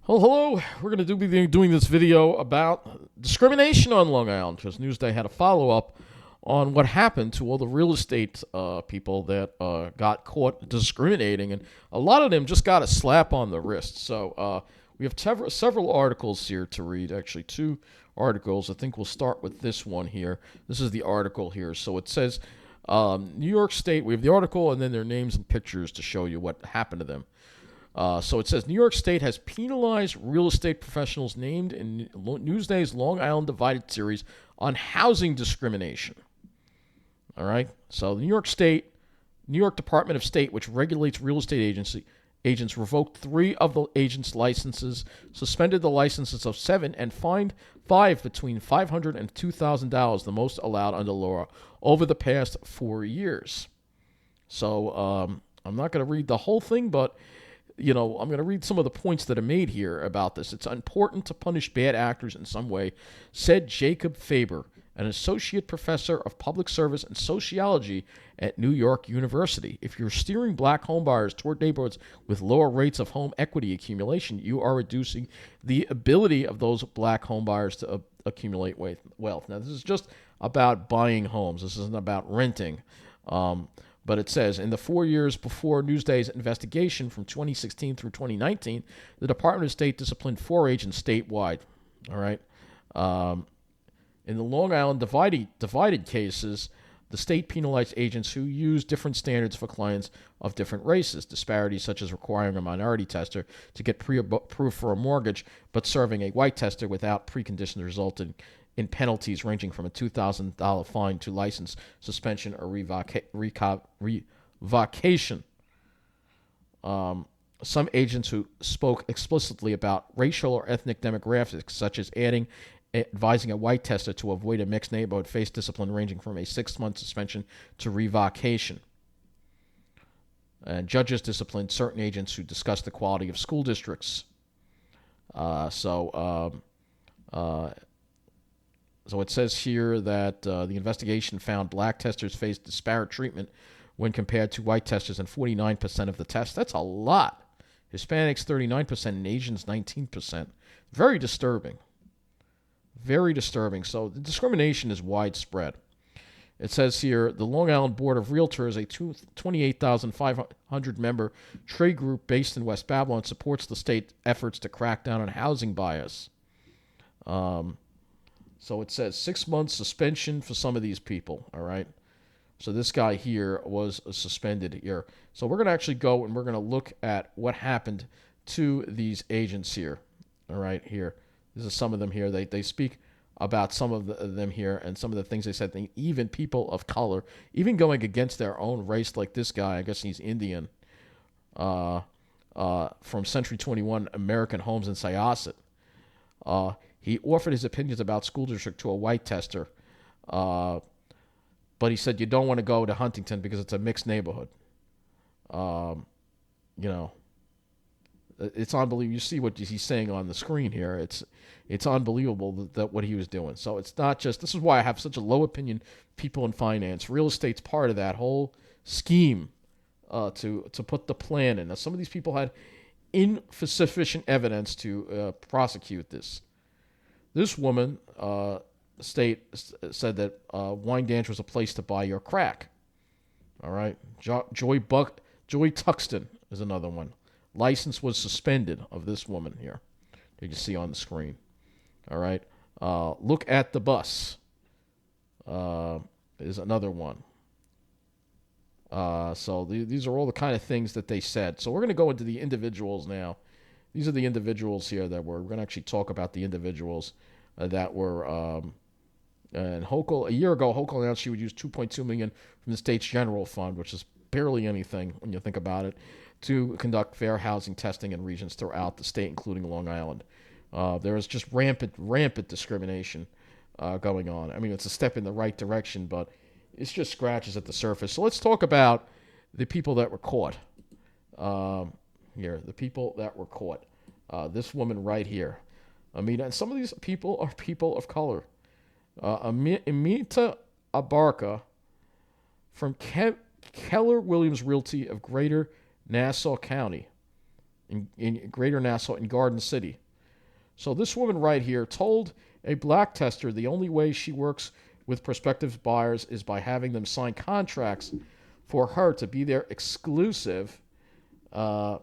Well, hello. We're going to be doing this video about discrimination on Long Island because Newsday had a follow-up on what happened to all the real estate people that got caught discriminating, and a lot of them just got a slap on the wrist. So we have several articles here to read. Actually, two articles. I think we'll start with this one here. This is the article here. So it says New York State. We have the article and then their names and pictures to show you what happened to them. So it says New York State has penalized real estate professionals named in Newsday's Long Island Divided series on housing discrimination. All right. So the New York Department of State, which regulates real estate agents, revoked 3 of the agents' licenses, suspended the licenses of 7, and fined 5 between $500 and $2,000, the most allowed under law, over the past 4 years. So I'm not going to read the whole thing, but I'm going to read some of the points that are made here about this. It's important to punish bad actors in some way, said Jacob Faber, an associate professor of public service and sociology at New York University. If you're steering black homebuyers toward neighborhoods with lower rates of home equity accumulation, you are reducing the ability of those black homebuyers to accumulate wealth. Now, this is just about buying homes. This isn't about renting. But it says, in the 4 years before Newsday's investigation from 2016 through 2019, the Department of State disciplined 4 agents statewide. All right. In the Long Island divided cases, the state penalized agents who use different standards for clients of different races. Disparities such as requiring a minority tester to get pre-approved for a mortgage, but serving a white tester without preconditions resulted in penalties ranging from a $2,000 fine to license suspension or revocation. Some agents who spoke explicitly about racial or ethnic demographics, such as advising a white tester to avoid a mixed neighborhood, faced discipline ranging from a 6-month suspension to revocation. And judges disciplined certain agents who discussed the quality of school districts. So it says here that the investigation found black testers faced disparate treatment when compared to white testers in 49% of the tests. That's a lot. Hispanics 39% and Asians 19%. Very disturbing. Very disturbing. So the discrimination is widespread. It says here, the Long Island Board of Realtors, a 28,500 member trade group based in West Babylon, supports the state efforts to crack down on housing bias. So it says 6 months suspension for some of these people, all right? So this guy here was suspended here. So we're going to actually go and we're going to look at what happened to these agents here, all right, here. This is some of them here. They speak about some of them here and some of the things they said. Even people of color, even going against their own race, like this guy, I guess he's Indian, from Century 21 American Homes in Syosset. He offered his opinions about school district to a white tester, but he said you don't want to go to Huntington because it's a mixed neighborhood. It's unbelievable. You see what he's saying on the screen here. It's unbelievable that what he was doing. So it's not just. This is why I have such a low opinion people in finance. Real estate's part of that whole scheme to put the plan in. Now, some of these people had insufficient evidence to prosecute this. This woman said that Wyandanch was a place to buy your crack. All right. Joy Tuxton is another one. License was suspended of this woman here. You can see on the screen. All right. Look at the bus is another one. So these are all the kind of things that they said. So we're going to go into the individuals now. These are the individuals here that we're going to actually talk about the individuals that were. And Hochul, a year ago, Hochul announced she would use $2.2 million from the state's general fund, which is barely anything when you think about it, to conduct fair housing testing in regions throughout the state, including Long Island. There is just rampant discrimination going on. I mean, it's a step in the right direction, but it's just scratches at the surface. So let's talk about the people that were caught. Here, the people that were caught. This woman right here. And some of these people are people of color. Amita Abarca from Keller Williams Realty of Greater Nassau County. in Greater Nassau and Garden City. So this woman right here told a black tester the only way she works with prospective buyers is by having them sign contracts for her to be their exclusive. Hold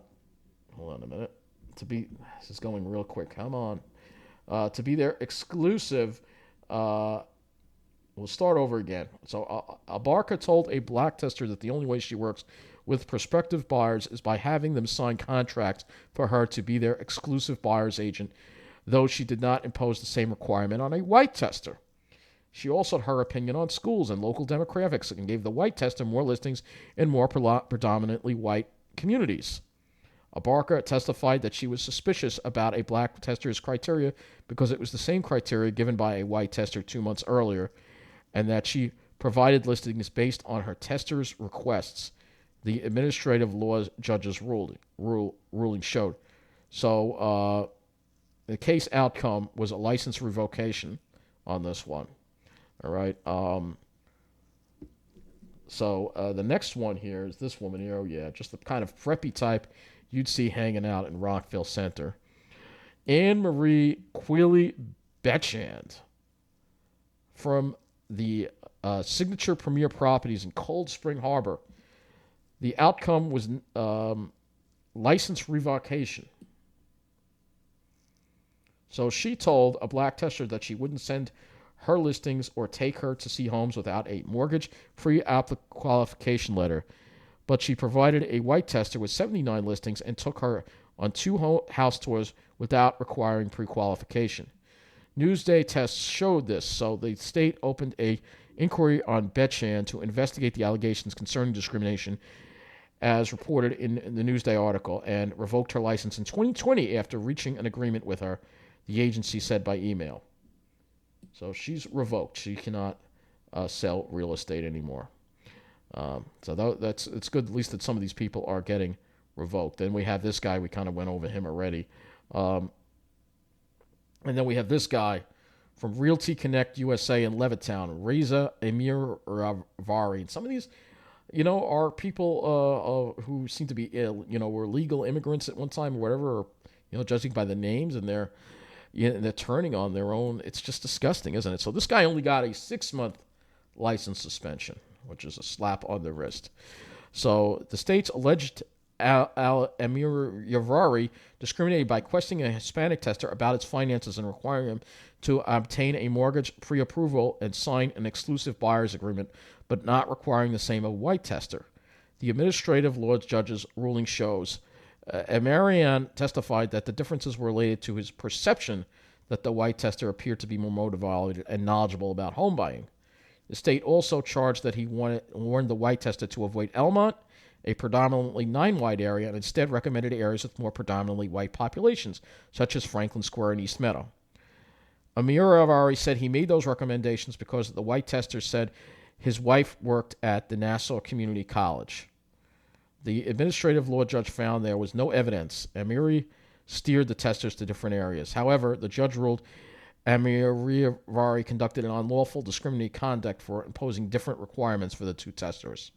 on a minute. This is going real quick. Come on. To be their exclusive. We'll start over again. So Abarca told a black tester that the only way she works with prospective buyers is by having them sign contracts for her to be their exclusive buyer's agent, though she did not impose the same requirement on a white tester. She also had her opinion on schools and local demographics and gave the white tester more listings in more predominantly white communities. Abarca testified that she was suspicious about a black tester's criteria because it was the same criteria given by a white tester 2 months earlier, and that she provided listings based on her tester's requests, the administrative law judge's ruling showed. So the case outcome was a license revocation on this one. All right. So the next one here is this woman here. Oh, yeah, just the kind of preppy type you'd see hanging out in Rockville Center. Anne Marie Quilly Betchand from the Signature Premier Properties in Cold Spring Harbor. The outcome was license revocation. So she told a black tester that she wouldn't send her listings or take her to see homes without a mortgage pre-qualification letter. But she provided a white tester with 79 listings and took her on 2 house tours without requiring pre-qualification. Newsday tests showed this, so the state opened an inquiry on Betchand to investigate the allegations concerning discrimination, as reported in the Newsday article, and revoked her license in 2020 after reaching an agreement with her, the agency said by email. So she's revoked. She cannot sell real estate anymore. So it's good at least that some of these people are getting revoked. Then we have this guy. We kind of went over him already. And then we have this guy from Realty Connect USA in Levittown, Reza Emir Ravari. And some of these, are people who seem to be, were legal immigrants at one time or whatever, or, judging by the names, and they're turning on their own. It's just disgusting, isn't it? So this guy only got a 6-month license suspension, which is a slap on the wrist. So the state's alleged Emir Yavari discriminated by questioning a Hispanic tester about its finances and requiring him to obtain a mortgage pre-approval and sign an exclusive buyer's agreement, but not requiring the same of a white tester. The administrative law judge's ruling shows Amarian testified that the differences were related to his perception that the white tester appeared to be more motivated and knowledgeable about home buying. The state also charged that he warned the white tester to avoid Elmont, a predominantly non-white area, and instead recommended areas with more predominantly white populations, such as Franklin Square and East Meadow. Amir Avari said he made those recommendations because the white tester said his wife worked at the Nassau Community College. The administrative law judge found there was no evidence. Amiri steered the testers to different areas. However, the judge ruled Amiri conducted an unlawful discriminatory conduct for imposing different requirements for the 2 testers.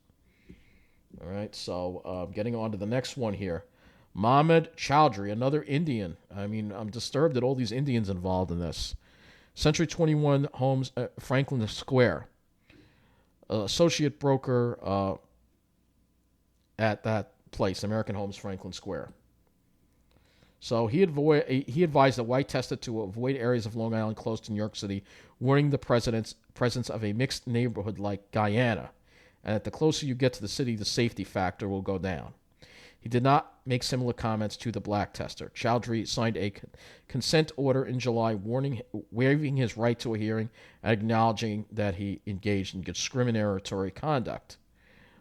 All right, so getting on to the next one here. Mohammed Chowdhury, another Indian. I mean, I'm disturbed at all these Indians involved in this. Century 21 Homes, Franklin Square. Associate broker at that place, American Homes, Franklin Square. So he advised the white tester to avoid areas of Long Island close to New York City, warning the presence of a mixed neighborhood like Guyana, and that the closer you get to the city, the safety factor will go down. He did not make similar comments to the black tester. Chowdhury signed a consent order in July, waiving his right to a hearing and acknowledging that he engaged in discriminatory conduct.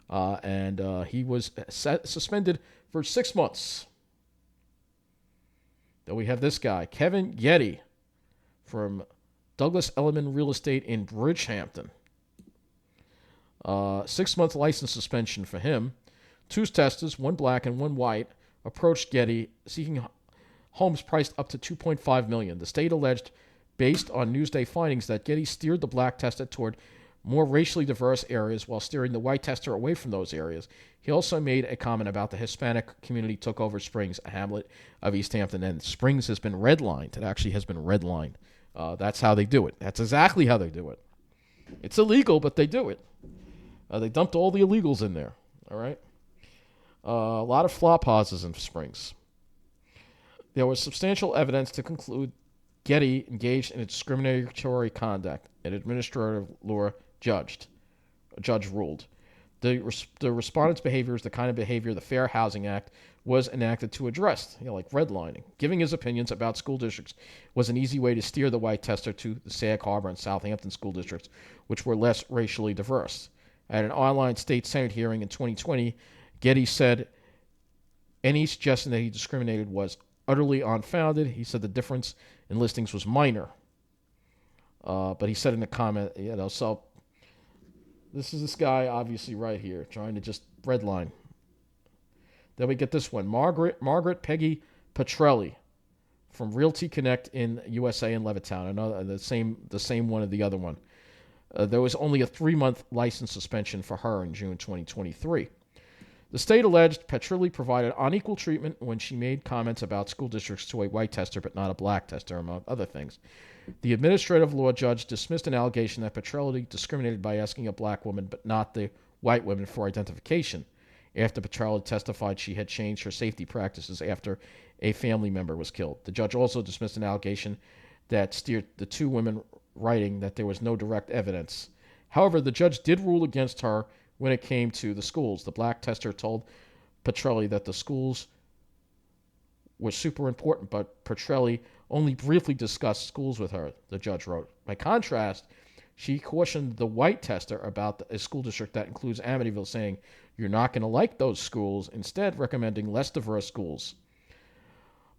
And he was suspended for 6 months. Then we have this guy, Kevin Getty, from Douglas Elliman Real Estate in Bridgehampton. 6-month license suspension for him. 2 testers, 1 black and 1 white, approached Getty seeking homes priced up to $2.5 million. The state alleged, based on Newsday findings, that Getty steered the black tester toward more racially diverse areas while steering the white tester away from those areas. He also made a comment about the Hispanic community took over Springs, a hamlet of East Hampton, and Springs has been redlined. It actually has been redlined. That's how they do it. That's exactly how they do it. It's illegal, but they do it. They dumped all the illegals in there. All right. A lot of flop houses in Springs. There was substantial evidence to conclude Getty engaged in discriminatory conduct. An administrative law judge ruled. The respondent's behavior is the kind of behavior the Fair Housing Act was enacted to address, like redlining. Giving his opinions about school districts was an easy way to steer the white tester to the Sag Harbor and Southampton school districts, which were less racially diverse. At an online state Senate hearing in 2020, Getty said any suggestion that he discriminated was utterly unfounded. He said the difference in listings was minor. But he said in a comment, so this is this guy obviously right here trying to just redline. Then we get this one, Margaret Peggy Petrelli from Realty Connect in USA in Levittown. Another the same one as the other one. There was only a 3-month license suspension for her in June 2023. The state alleged Petrelli provided unequal treatment when she made comments about school districts to a white tester but not a black tester, among other things. The administrative law judge dismissed an allegation that Petrelli discriminated by asking a black woman but not the white woman for identification, after Petrelli testified she had changed her safety practices after a family member was killed. The judge also dismissed an allegation that steered the two women, writing that there was no direct evidence. However, the judge did rule against her when it came to the schools. The black tester told Petrelli that the schools were super important, but Petrelli only briefly discussed schools with her, the judge wrote. By contrast, she cautioned the white tester about a school district that includes Amityville, saying, "You're not going to like those schools," instead recommending less diverse schools.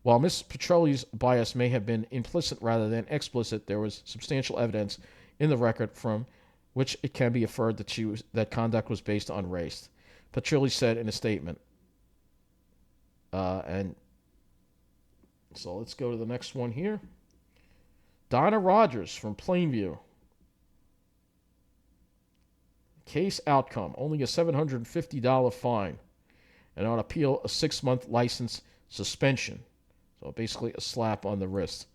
While Ms. Petrelli's bias may have been implicit rather than explicit, there was substantial evidence in the record from which it can be inferred that conduct was based on race. Petrelli said in a statement. And so let's go to the next one here. Donna Rogers from Plainview. Case outcome, only a $750 fine, and on appeal, a 6-month license suspension. So basically a slap on the wrist.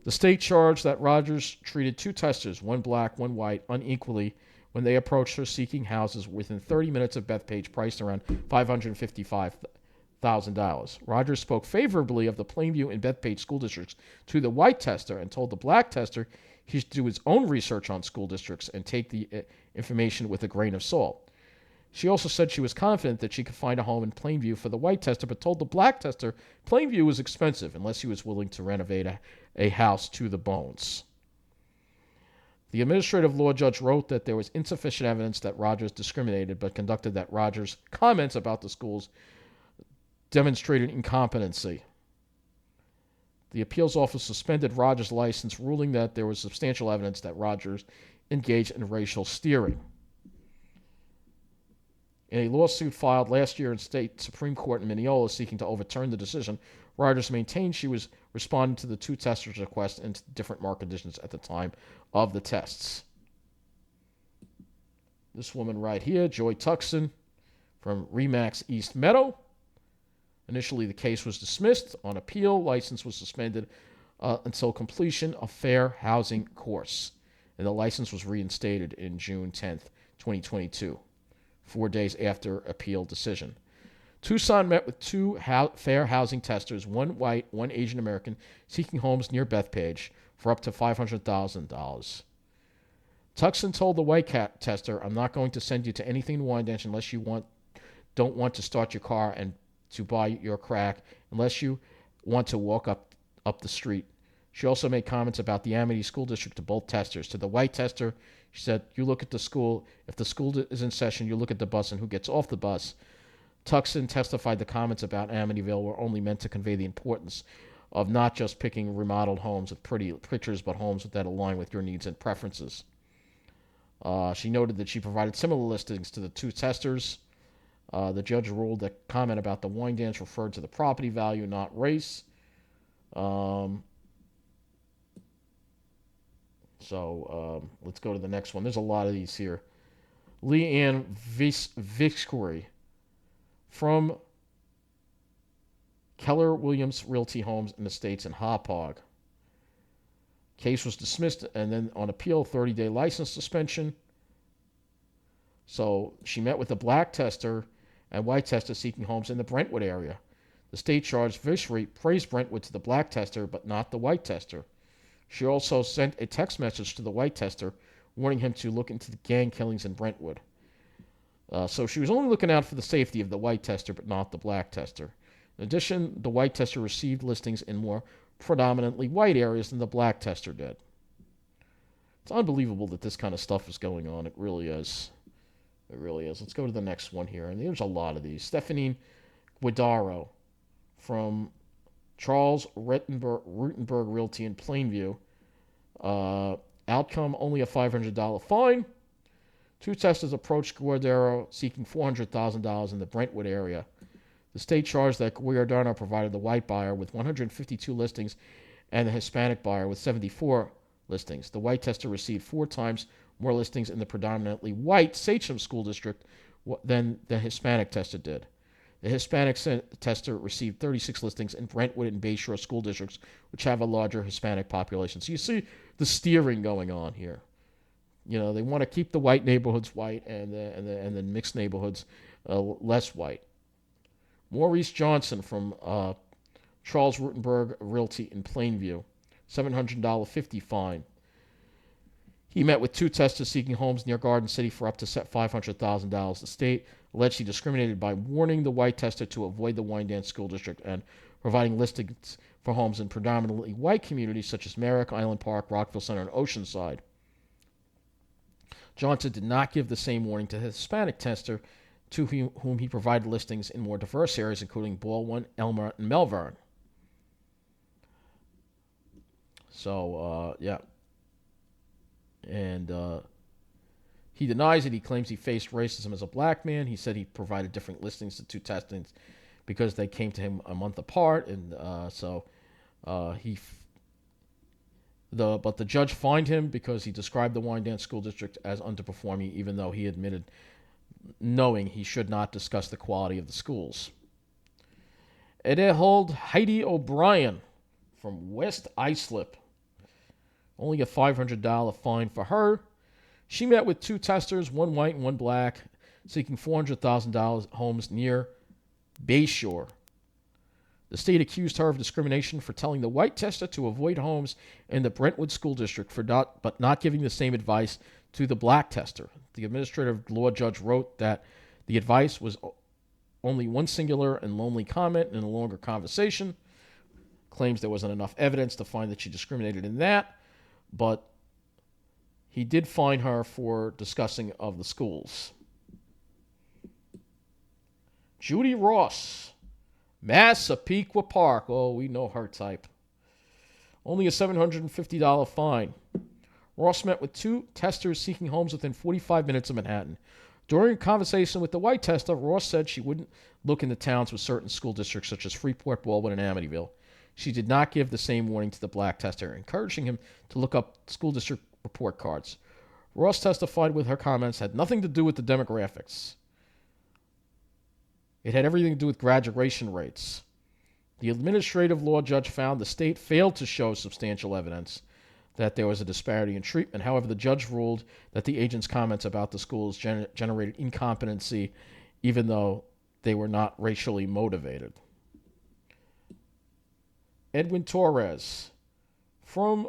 The state charged that Rogers treated two testers, one black, one white, unequally when they approached her seeking houses within 30 minutes of Bethpage, priced around $555,000. Rogers spoke favorably of the Plainview and Bethpage school districts to the white tester and told the black tester he should do his own research on school districts and take the information with a grain of salt. She also said she was confident that she could find a home in Plainview for the white tester, but told the black tester Plainview was expensive unless he was willing to renovate a house to the bones. The administrative law judge wrote that there was insufficient evidence that Rogers discriminated, but conducted that Rogers' comments about the schools demonstrated incompetency. The appeals office suspended Rogers' license, ruling that there was substantial evidence that Rogers engaged in racial steering. In a lawsuit filed last year in state Supreme Court in Mineola seeking to overturn the decision, Rogers maintained she was responding to the two testers' requests in different market conditions at the time of the tests. This woman right here, Joy Tuckson from Remax East Meadow. Initially, the case was dismissed. On appeal, license was suspended until completion of fair housing course, and the license was reinstated in June 10th, 2022. 4 days after appeal decision. Tucson met with two fair housing testers, one white, one Asian American, seeking homes near Bethpage for up to $500,000. Tucson told the white cat tester, "I'm not going to send you to anything in Wyandanch unless you don't want to start your car and to buy your crack, unless you want to walk up the street." She also made comments about the Amity School District to both testers. To the white tester, she said, "You look at the school. If the school is in session, you look at the bus and who gets off the bus." Tucson testified the comments about Amityville were only meant to convey the importance of not just picking remodeled homes with pretty pictures, but homes that align with your needs and preferences. She noted that she provided similar listings to the two testers. The judge ruled that comment about the wine dance referred to the property value, not race. So let's go to the next one. There's a lot of these here. Leanne Vixquery from Keller Williams Realty Homes and Estates in Hauppauge. Case was dismissed and then on appeal, 30-day license suspension. So she met with a black tester and white tester seeking homes in the Brentwood area. The state charged Vishri praised Brentwood to the black tester but not the white tester. She also sent a text message to the white tester warning him to look into the gang killings in Brentwood. So she was only looking out for the safety of the white tester but not the black tester. In addition, the white tester received listings in more predominantly white areas than the black tester did. It's unbelievable that this kind of stuff is going on. It really is. It really is. Let's go to the next one here. And there's a lot of these. Stephanie Guidaro from Charles Rutenberg Realty in Plainview. Outcome, only a $500 fine. Two testers approached Guidaro seeking $400,000 in the Brentwood area. The state charged that Guidaro provided the white buyer with 152 listings and the Hispanic buyer with 74 listings. The white tester received 4 times more listings in the predominantly white Sachem School District than the Hispanic tester did. The Hispanic tester received 36 listings in Brentwood and Bayshore school districts, which have a larger Hispanic population. So you see the steering going on here. You know, they want to keep the white neighborhoods white and the mixed neighborhoods less white. Maurice Johnson from Charles Rutenberg Realty in Plainview, $750 fine. He met with 2 testers seeking homes near Garden City for up to $500,000. The state alleged he discriminated by warning the white tester to avoid the Wyandanch School District and providing listings for homes in predominantly white communities such as Merrick, Island Park, Rockville Center, and Oceanside. Johnson did not give the same warning to the Hispanic tester, to whom he provided listings in more diverse areas, including Baldwin, Elmer, and Melbourne. So, yeah. And he denies it. He claims he faced racism as a black man. He said he provided different listings to 2 testings because they came to him a month apart. And but the judge fined him because he described the Wyandanch School District as underperforming, even though he admitted knowing he should not discuss the quality of the schools. Edehold Heidi O'Brien from West Islip. Only a $500 fine for her. She met with 2 testers, one white and one black, seeking $400,000 homes near Bayshore. The state accused her of discrimination for telling the white tester to avoid homes in the Brentwood School District but not giving the same advice to the black tester. The administrative law judge wrote that the advice was only one singular and lonely comment in a longer conversation. Claims there wasn't enough evidence to find that she discriminated in that, but he did fine her for discussing of the schools. Judy Ross, Massapequa Park. Oh, we know her type. Only a $750 fine. Ross met with 2 testers seeking homes within 45 minutes of Manhattan. During a conversation with the white tester, Ross said she wouldn't look into towns with certain school districts such as Freeport, Baldwin, and Amityville. She did not give the same warning to the black tester, encouraging him to look up school district report cards. Ross testified with her comments had nothing to do with the demographics. It had everything to do with graduation rates. The administrative law judge found the state failed to show substantial evidence that there was a disparity in treatment. However, the judge ruled that the agent's comments about the schools generated incompetency, even though they were not racially motivated. Edwin Torres from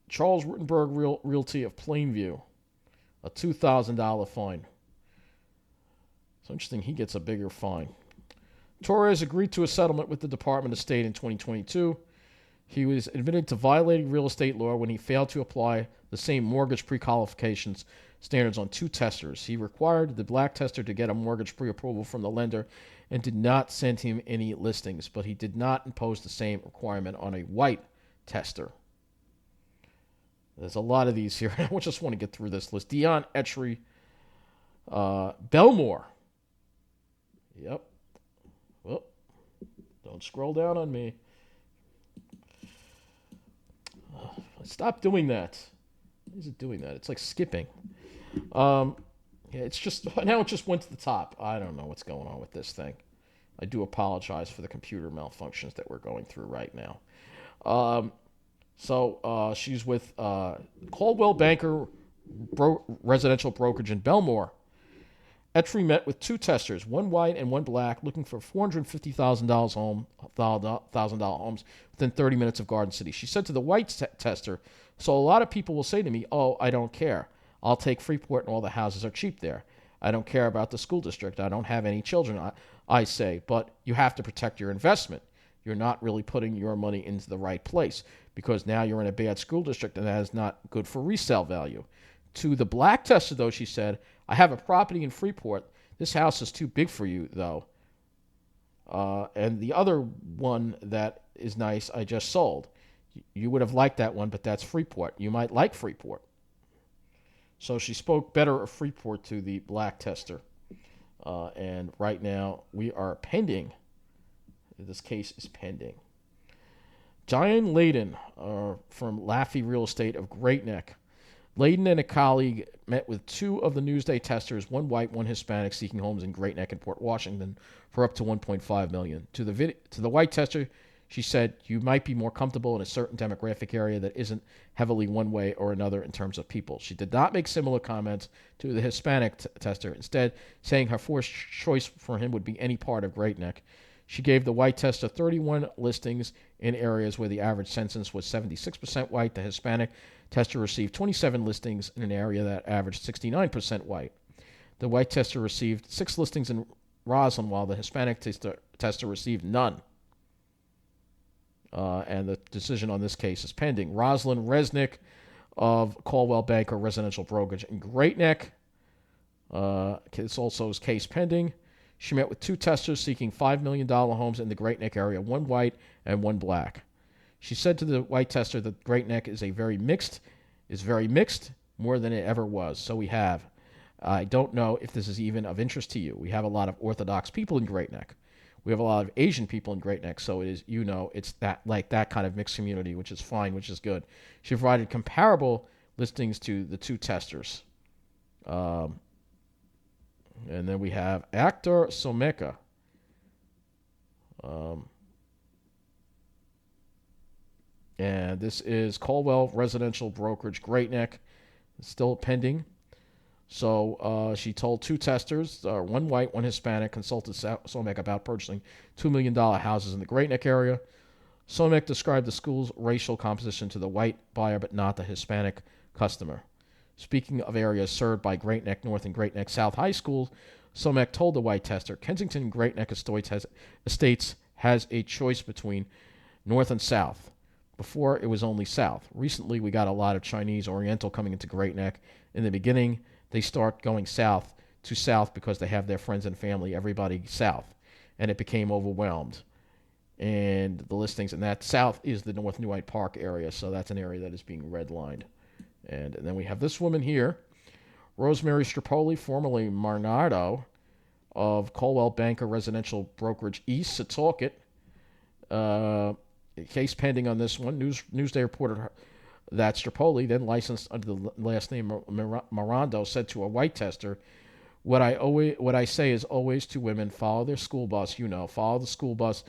Charles Rutenberg Realty of Plainview, a $2,000 fine. It's interesting, he gets a bigger fine. Torres agreed to a settlement with the Department of State in 2022. He was admitted to violating real estate law when he failed to apply the same mortgage pre-qualifications standards on 2 testers. He required the black tester to get a mortgage pre-approval from the lender and did not send him any listings, but he did not impose the same requirement on a white tester. There's a lot of these here. I just want to get through this list. Dion Etchery, Belmore. Yep. Well, don't scroll down on me. Stop doing that. is it doing that? It's like skipping. Um, yeah, it's just now it just went to the top. I don't know what's going on with this thing. I do apologize for the computer malfunctions that we're going through right now. Um, she's with Caldwell Banker Residential Brokerage in Belmore. Etry met with two testers, one white and one black, looking for $450,000 homes within 30 minutes of Garden City. She said to the white tester, "So a lot of people will say to me, 'Oh, I don't care. I'll take Freeport and all the houses are cheap there. I don't care about the school district. I don't have any children.' I say, but you have to protect your investment. You're not really putting your money into the right place because now you're in a bad school district and that is not good for resale value." To the black tester, though, she said, "I have a property in Freeport. This house is too big for you, though. And the other one that is nice, I just sold. You would have liked that one, but that's Freeport. You might like Freeport." So she spoke better of Freeport to the black tester. And right now, we are pending. This case is pending. Diane Layden from Laffey Real Estate of Great Neck. Layden and a colleague met with two of the Newsday testers, one white, one Hispanic, seeking homes in Great Neck and Port Washington for up to $1.5 million. To the white tester, she said, "You might be more comfortable in a certain demographic area that isn't heavily one way or another in terms of people." She did not make similar comments to the Hispanic tester, instead saying her first choice for him would be any part of Great Neck. She gave the white tester 31 listings in areas where the average census was 76% white. The Hispanic tester received 27 listings in an area that averaged 69% white. The white tester received 6 listings in Roslyn, while the Hispanic tester received none. And the decision on this case is pending. Rosalind Resnick of Caldwell Banker Residential Brokerage in Great Neck. This also is case pending. She met with two testers seeking $5 million homes in the Great Neck area, one white and one black. She said to the white tester that Great Neck is very mixed, more than it ever was. So we have. I don't know if this is even of interest to you. We have a lot of Orthodox people in Great Neck. We have a lot of Asian people in Great Neck, so it is, it's that kind of mixed community, which is fine, which is good. She provided comparable listings to the two testers. And then we have Actor Someka. And this is Caldwell Residential Brokerage, Great Neck. It's still pending. So she told two testers, one white, one Hispanic, consulted Somek about purchasing $2 million houses in the Great Neck area. Somek described the school's racial composition to the white buyer, but not the Hispanic customer. Speaking of areas served by Great Neck North and Great Neck South High Schools, Somek told the white tester, Kensington and Great Neck Estates has a choice between North and South. Before, it was only South. Recently, we got a lot of Chinese Oriental coming into Great Neck. In the beginning, they start going south to South because they have their friends and family, everybody south. And it became overwhelmed. And the listings, and that south is the North New Hyde Park area, so that's an area that is being redlined. And then we have this woman here, Rosemary Strapoli, formerly Marnardo of Caldwell Banker Residential Brokerage East, Setauket. Case pending on this one. Newsday reported that Strapoli, then licensed under the last name Marando, said to a white tester, what I say is always to women, follow their school bus, follow the school bus.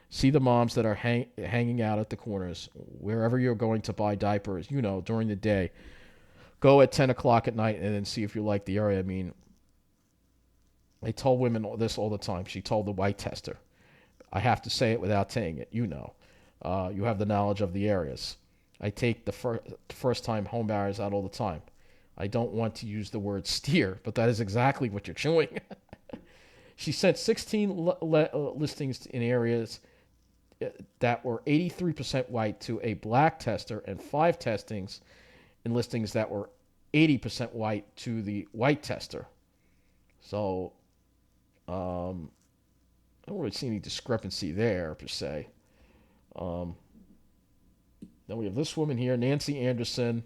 See the moms that are hanging out at the corners, wherever you're going to buy diapers, during the day. Go at 10 o'clock at night and then see if you like the area. I mean, I told women this all the time. She told the white tester. I have to say it without saying it. You have the knowledge of the areas. I take the first-time home buyers out all the time. I don't want to use the word steer, but that is exactly what you're doing. She sent 16 listings in areas that were 83% white to a black tester and 5 testings in listings that were 80% white to the white tester. So I don't really see any discrepancy there, per se. Then we have this woman here, Nancy Anderson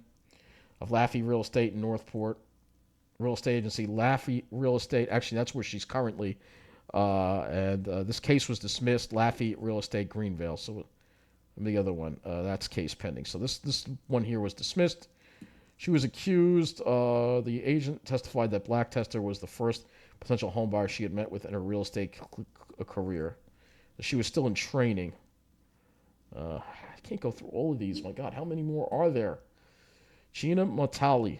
of Laffey Real Estate in Northport. Real estate agency, Laffey Real Estate. Actually, that's where she's currently. And this case was dismissed. Laffey Real Estate, Greenvale. So the other one, that's case pending. So this one here was dismissed. She was accused. The agent testified that Black Tester was the first potential homebuyer she had met with in her real estate career. She was still in training. I can't go through all of these. My God, how many more are there? Gina Motali,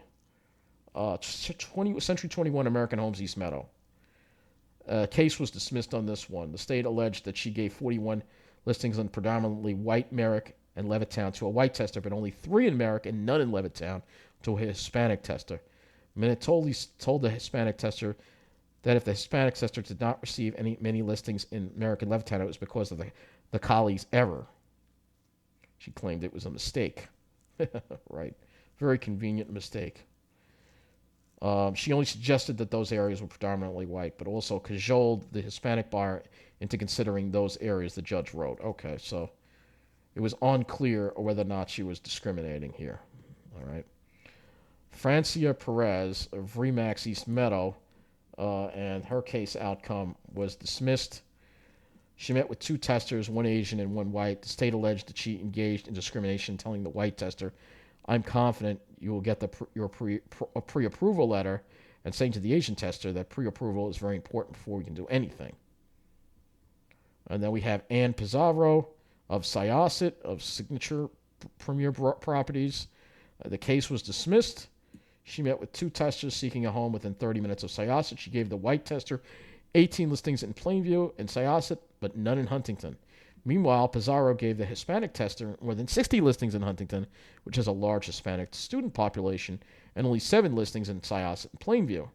Century 21 American Homes, East Meadow. Case was dismissed on this one. The state alleged that she gave 41 listings on predominantly white Merrick and Levittown to a white tester, but only 3 in Merrick and none in Levittown to a Hispanic tester. Minutoli told the Hispanic tester that if the Hispanic tester did not receive many listings in Merrick and Levittown, it was because of the collie's error. She claimed it was a mistake. Right. Very convenient mistake. She only suggested that those areas were predominantly white, but also cajoled the Hispanic buyer into considering those areas, the judge wrote. Okay, so it was unclear whether or not she was discriminating here. All right. Francia Perez of Remax East Meadow, and her case outcome was dismissed. She met with 2 testers, 1 Asian and 1 white. The state alleged that she engaged in discrimination, telling the white tester, "I'm confident you will get your pre-approval letter," and saying to the Asian tester that pre-approval is very important before we can do anything. And then we have Ann Pizarro of Syosset of Signature Premier Properties. The case was dismissed. She met with 2 testers seeking a home within 30 minutes of Syosset. She gave the white tester 18 listings in Plainview and Syosset, but none in Huntington. Meanwhile, Pizarro gave the Hispanic tester more than 60 listings in Huntington, which has a large Hispanic student population, and only 7 listings in Syosset and Plainview.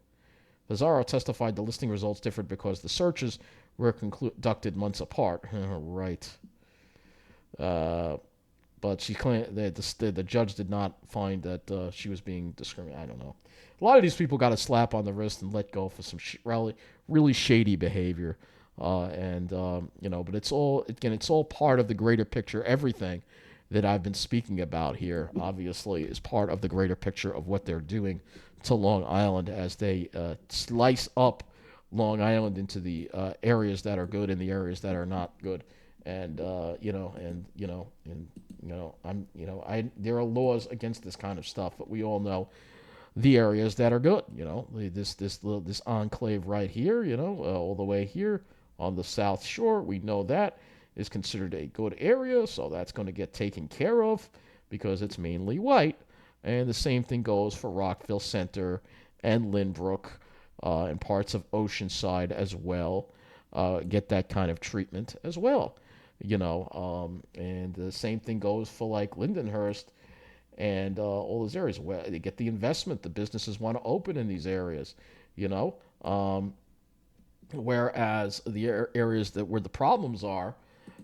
Pizarro testified the listing results differed because the searches were conducted months apart. Right. But she claimed that the judge did not find that she was being discriminated. I don't know. A lot of these people got a slap on the wrist and let go for some really shady behavior. But it's all part of the greater picture. Everything that I've been speaking about here, obviously, is part of the greater picture of what they're doing to Long Island as they slice up Long Island into the areas that are good and the areas that are not good. And there are laws against this kind of stuff, but we all know the areas that are good. This enclave right here, all the way here on the South Shore, we know that is considered a good area, so that's going to get taken care of because it's mainly white. And the same thing goes for Rockville Center and Lynbrook and parts of Oceanside as well. Get that kind of treatment as well. And the same thing goes for like Lindenhurst and all those areas where they get the investment. The businesses want to open in these areas, whereas the areas where the problems are,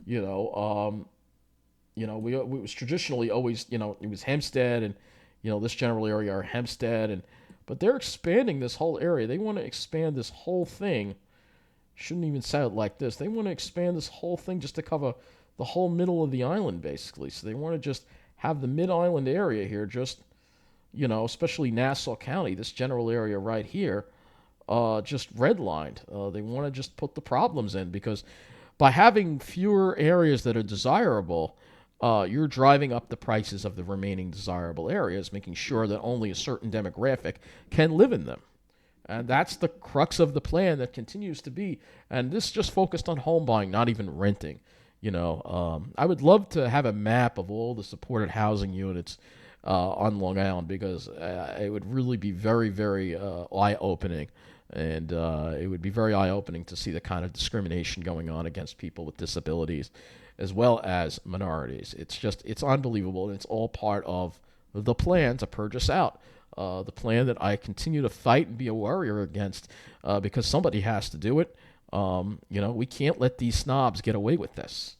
we was traditionally always, it was Hempstead and, this general area are Hempstead, but they're expanding this whole area. They want to expand this whole thing. Shouldn't even say it like this. They want to expand this whole thing just to cover the whole middle of the island, basically. So they want to just have the mid-island area here, just, especially Nassau County, this general area right here, just redlined. They want to just put the problems in because by having fewer areas that are desirable, you're driving up the prices of the remaining desirable areas, making sure that only a certain demographic can live in them. And that's the crux of the plan that continues to be. And this just focused on home buying, not even renting. I would love to have a map of all the supported housing units on Long Island because it would really be very, very eye-opening. And it would be very eye-opening to see the kind of discrimination going on against people with disabilities as well as minorities. It's unbelievable, and it's all part of the plan to purge us out. The plan that I continue to fight and be a warrior against because somebody has to do it. We can't let these snobs get away with this.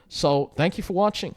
So thank you for watching.